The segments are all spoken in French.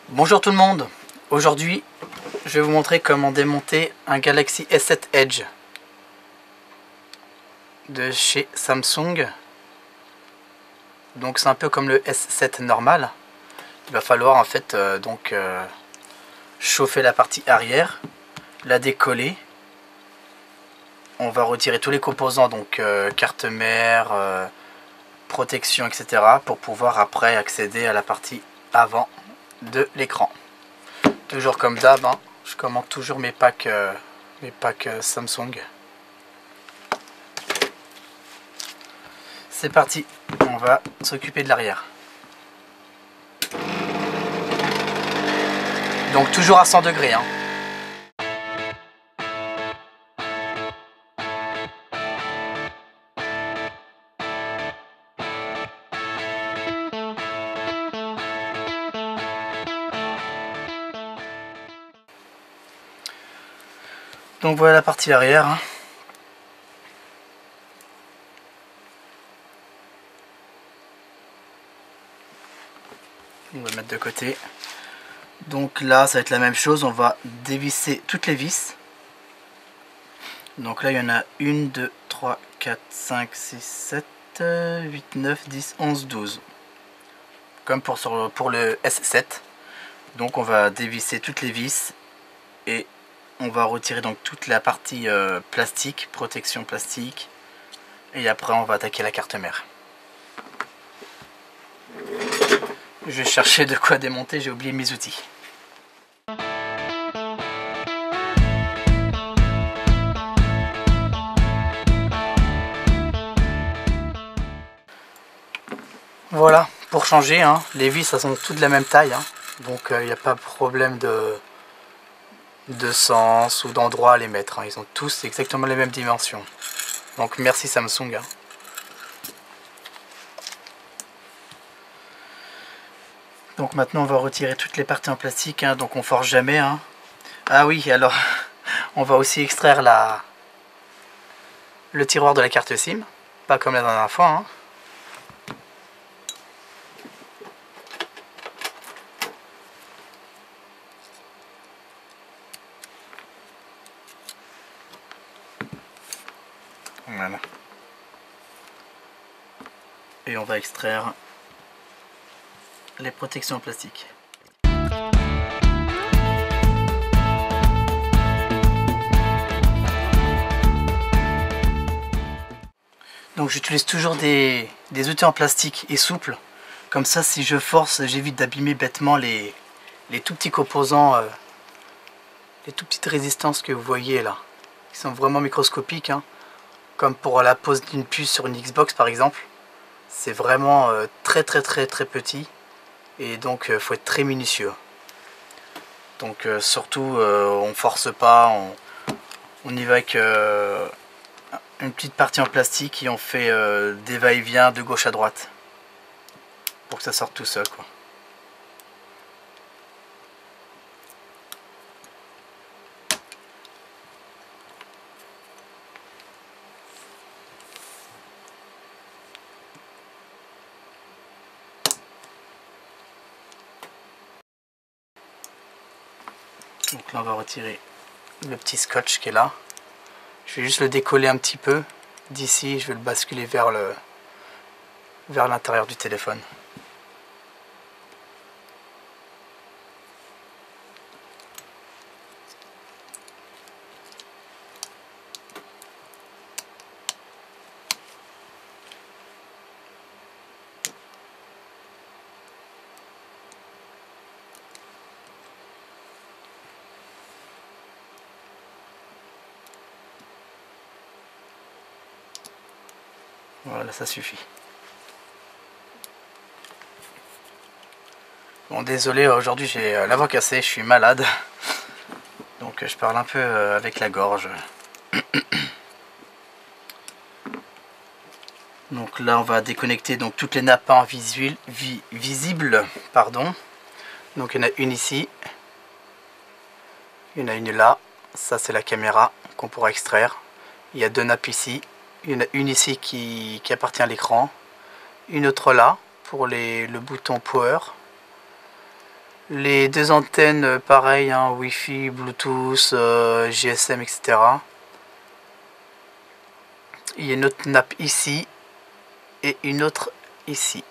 Bonjour tout le monde, aujourd'hui je vais vous montrer comment démonter un Galaxy S7 Edge de chez Samsung. Donc c'est un peu comme le S7 normal. Il va falloir en fait chauffer la partie arrière, la décoller. On va retirer tous les composants, donc carte mère, protection, etc. pour pouvoir après accéder à la partie avant de l'écran. Toujours comme d'hab, hein, je commande toujours mes packs Samsung. C'est parti, on va s'occuper de l'arrière. Donc toujours à 100 degrés. Hein. Donc voilà la partie arrière. Hein. On va mettre de côté. Donc là ça va être la même chose, on va dévisser toutes les vis. Donc là il y en a 1, 2, 3, 4, 5, 6, 7, 8, 9, 10, 11, 12. Comme pour le S7. Donc on va dévisser toutes les vis et on va retirer donc toute la partie plastique, protection plastique. Et après on va attaquer la carte mère. Je vais chercher de quoi démonter, j'ai oublié mes outils. Voilà, pour changer, hein, les vis elles sont toutes de la même taille, hein, donc il n'y a pas de problème de sens ou d'endroit à les mettre, hein, ils ont tous exactement les mêmes dimensions. Donc merci Samsung. Hein. Donc maintenant on va retirer toutes les parties en plastique, hein, donc on forge jamais. Hein. Ah oui, alors on va aussi extraire le tiroir de la carte SIM, pas comme la dernière fois. Hein. Voilà. Et on va extraire les protections en plastique. Donc j'utilise toujours des outils en plastique et souples. Comme ça si je force, j'évite d'abîmer bêtement les tout petits composants, les tout petites résistances que vous voyez là. Qui sont vraiment microscopiques. Hein. Comme pour la pose d'une puce sur une Xbox par exemple. C'est vraiment très petit. Et donc il faut être très minutieux. Donc surtout on force pas, on y va avec une petite partie en plastique et on fait des va-et-vient de gauche à droite pour que ça sorte tout seul quoi. Donc là on va retirer le petit scotch qui est là. Je vais juste le décoller un petit peu d'ici, je vais le basculer vers l'intérieur du téléphone. Voilà, ça suffit. Bon, désolé, aujourd'hui j'ai la voix cassée, je suis malade. Donc je parle un peu avec la gorge. Donc là on va déconnecter donc toutes les nappes visibles. Pardon. Donc il y en a une ici. Il y en a une là. Ça c'est la caméra qu'on pourra extraire. Il y a deux nappes ici. Il y en a une ici qui appartient à l'écran. Une autre là pour le bouton power. Les deux antennes, pareil, hein, Wi-Fi, Bluetooth, GSM, etc. Il y a une autre nappe ici et une autre ici.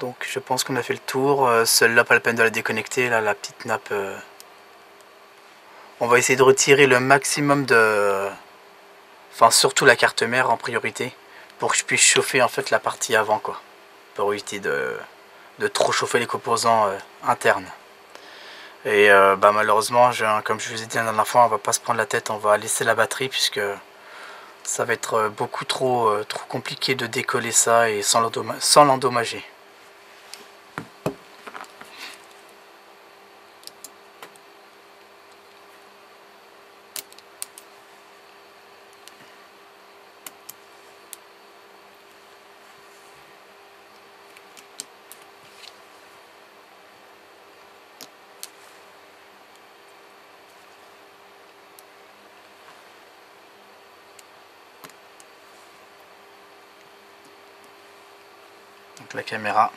Donc je pense qu'on a fait le tour. Celle-là, pas la peine de la déconnecter. Là, la petite nappe. On va essayer de retirer le maximum de... Enfin, surtout la carte mère en priorité. Pour que je puisse chauffer en fait la partie avant, quoi. Pour éviter de trop chauffer les composants internes. Et bah, malheureusement, comme je vous ai dit la dernière fois, on va pas se prendre la tête. On va laisser la batterie puisque ça va être beaucoup trop compliqué de décoller ça et sans l'endommager. Donc la caméra.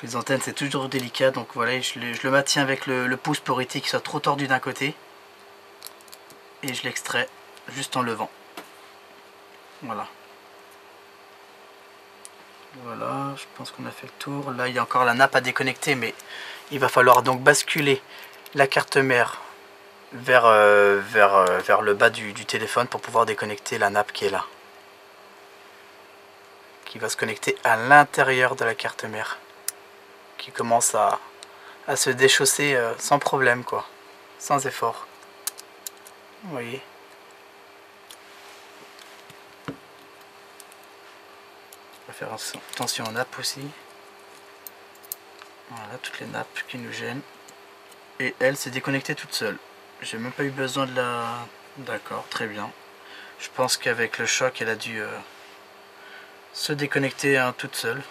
Les antennes c'est toujours délicat, donc voilà, je le maintiens avec le pouce pour éviter qu'il soit trop tordu d'un côté. Et je l'extrais juste en levant. Voilà. Voilà, je pense qu'on a fait le tour. Là, il y a encore la nappe à déconnecter, mais il va falloir donc basculer la carte mère vers le bas du téléphone pour pouvoir déconnecter la nappe qui est là. Qui va se connecter à l'intérieur de la carte mère. Qui commence à se déchausser sans problème, quoi. Sans effort. Vous voyez. On va faire attention aux nappes aussi. Voilà, toutes les nappes qui nous gênent. Et elle s'est déconnectée toute seule. J'ai même pas eu besoin de la... D'accord, très bien. Je pense qu'avec le choc, elle a dû se déconnecter toute seule.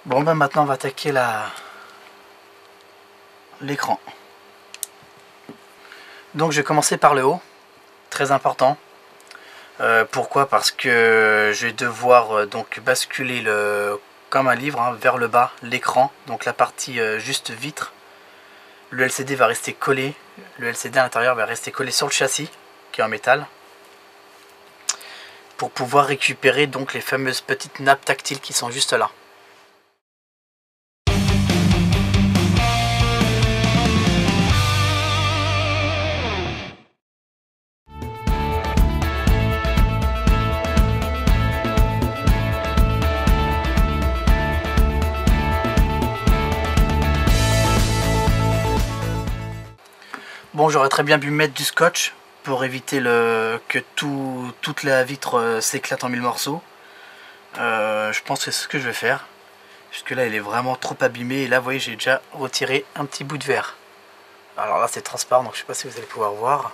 Bon, ben maintenant on va attaquer l'écran. Donc je vais commencer par le haut. Très important. Pourquoi? Parce que je vais devoir donc basculer comme un livre vers le bas l'écran, donc la partie juste vitre. Le LCD va rester collé, le LCD à l'intérieur va rester collé sur le châssis qui est en métal, pour pouvoir récupérer donc les fameuses petites nappes tactiles qui sont juste là. Bon, j'aurais très bien pu mettre du scotch pour éviter que toute la vitre s'éclate en mille morceaux. Je pense que c'est ce que je vais faire. Puisque là, elle est vraiment trop abîmée. Et là, vous voyez, j'ai déjà retiré un petit bout de verre. Alors là, c'est transparent, donc je ne sais pas si vous allez pouvoir voir.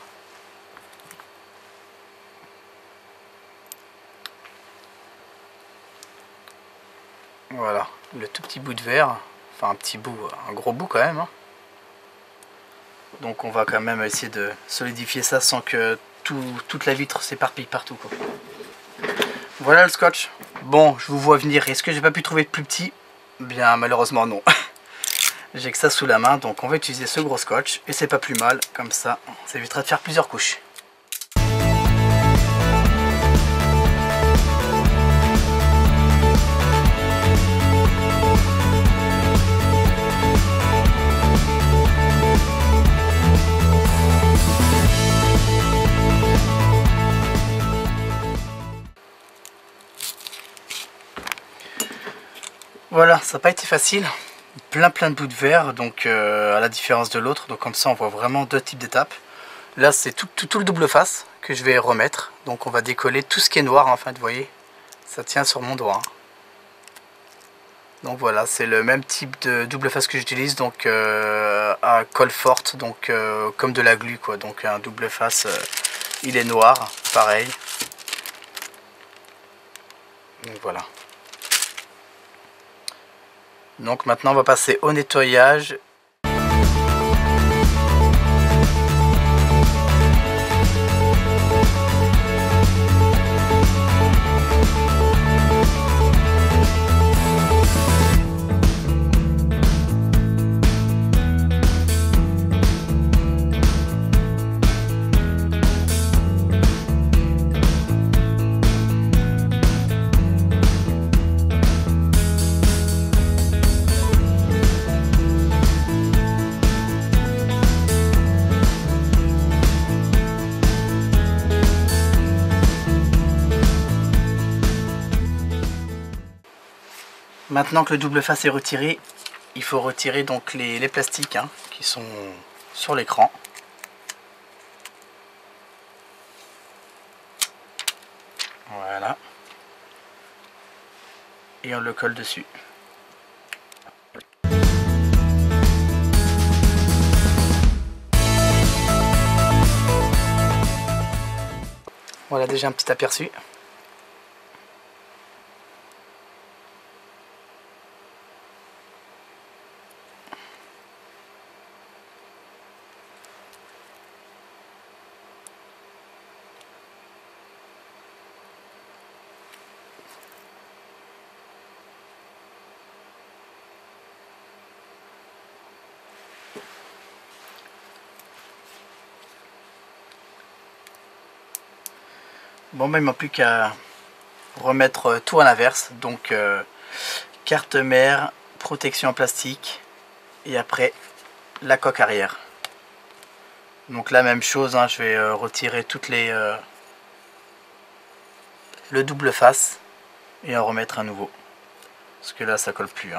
Voilà, le tout petit bout de verre. Enfin, un petit bout, un gros bout quand même. Donc on va quand même essayer de solidifier ça sans que toute la vitre s'éparpille partout, quoi. Voilà le scotch. Bon, je vous vois venir. Est-ce que j'ai pas pu trouver de plus petit? Bien, malheureusement non. J'ai que ça sous la main, donc on va utiliser ce gros scotch. Et c'est pas plus mal, comme ça évitera de faire plusieurs couches. Voilà, ça n'a pas été facile, plein de bouts de verre, donc à la différence de l'autre, donc comme ça on voit vraiment deux types d'étapes. Là c'est tout le double face que je vais remettre, donc on va décoller tout ce qui est noir en fait, vous voyez, ça tient sur mon doigt. Donc voilà, c'est le même type de double face que j'utilise, donc à colle forte, donc comme de la glu, quoi, donc un double face, il est noir, pareil. Donc voilà. Donc maintenant on va passer au nettoyage. Maintenant que le double face est retiré, il faut retirer donc les plastiques qui sont sur l'écran. Voilà. Et on le colle dessus. Voilà déjà un petit aperçu. Bon ben il ne manque plus qu'à remettre tout à l'inverse, donc carte mère, protection en plastique et après la coque arrière. Donc la même chose, je vais retirer toutes les le double face et en remettre un nouveau, parce que là ça colle plus.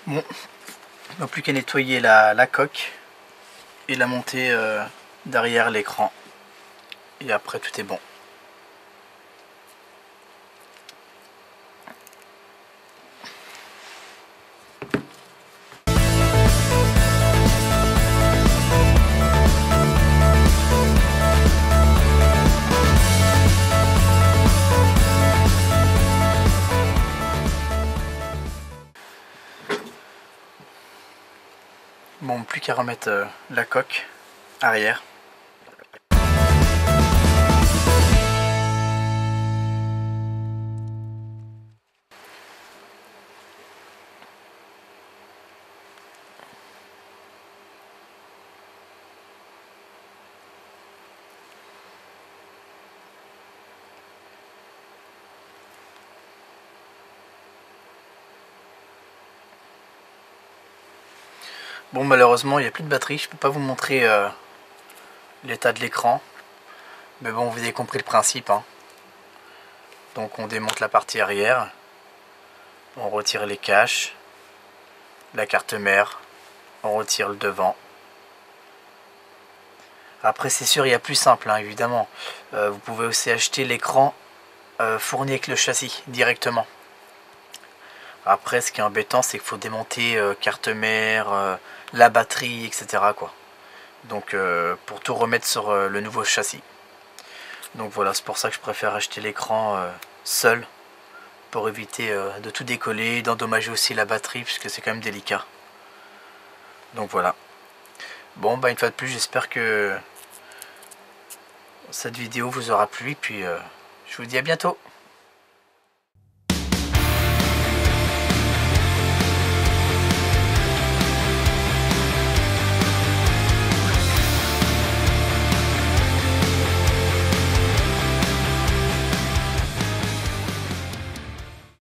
Bon, il n'y a plus qu'à nettoyer la coque et la monter derrière l'écran. Et après tout est bon. Bon, plus qu'à remettre la coque arrière. Bon, malheureusement il n'y a plus de batterie, je peux pas vous montrer l'état de l'écran, mais bon, vous avez compris le principe. Donc on démonte la partie arrière, on retire les caches, la carte mère, on retire le devant. Après c'est sûr, il y a plus simple évidemment, vous pouvez aussi acheter l'écran fourni avec le châssis directement. Après ce qui est embêtant, c'est qu'il faut démonter carte mère, la batterie, etc. Donc pour tout remettre sur le nouveau châssis. Donc voilà, c'est pour ça que je préfère acheter l'écran seul, pour éviter de tout décoller, d'endommager aussi la batterie, puisque c'est quand même délicat. Donc voilà. Bon, bah une fois de plus, j'espère que cette vidéo vous aura plu, puis je vous dis à bientôt.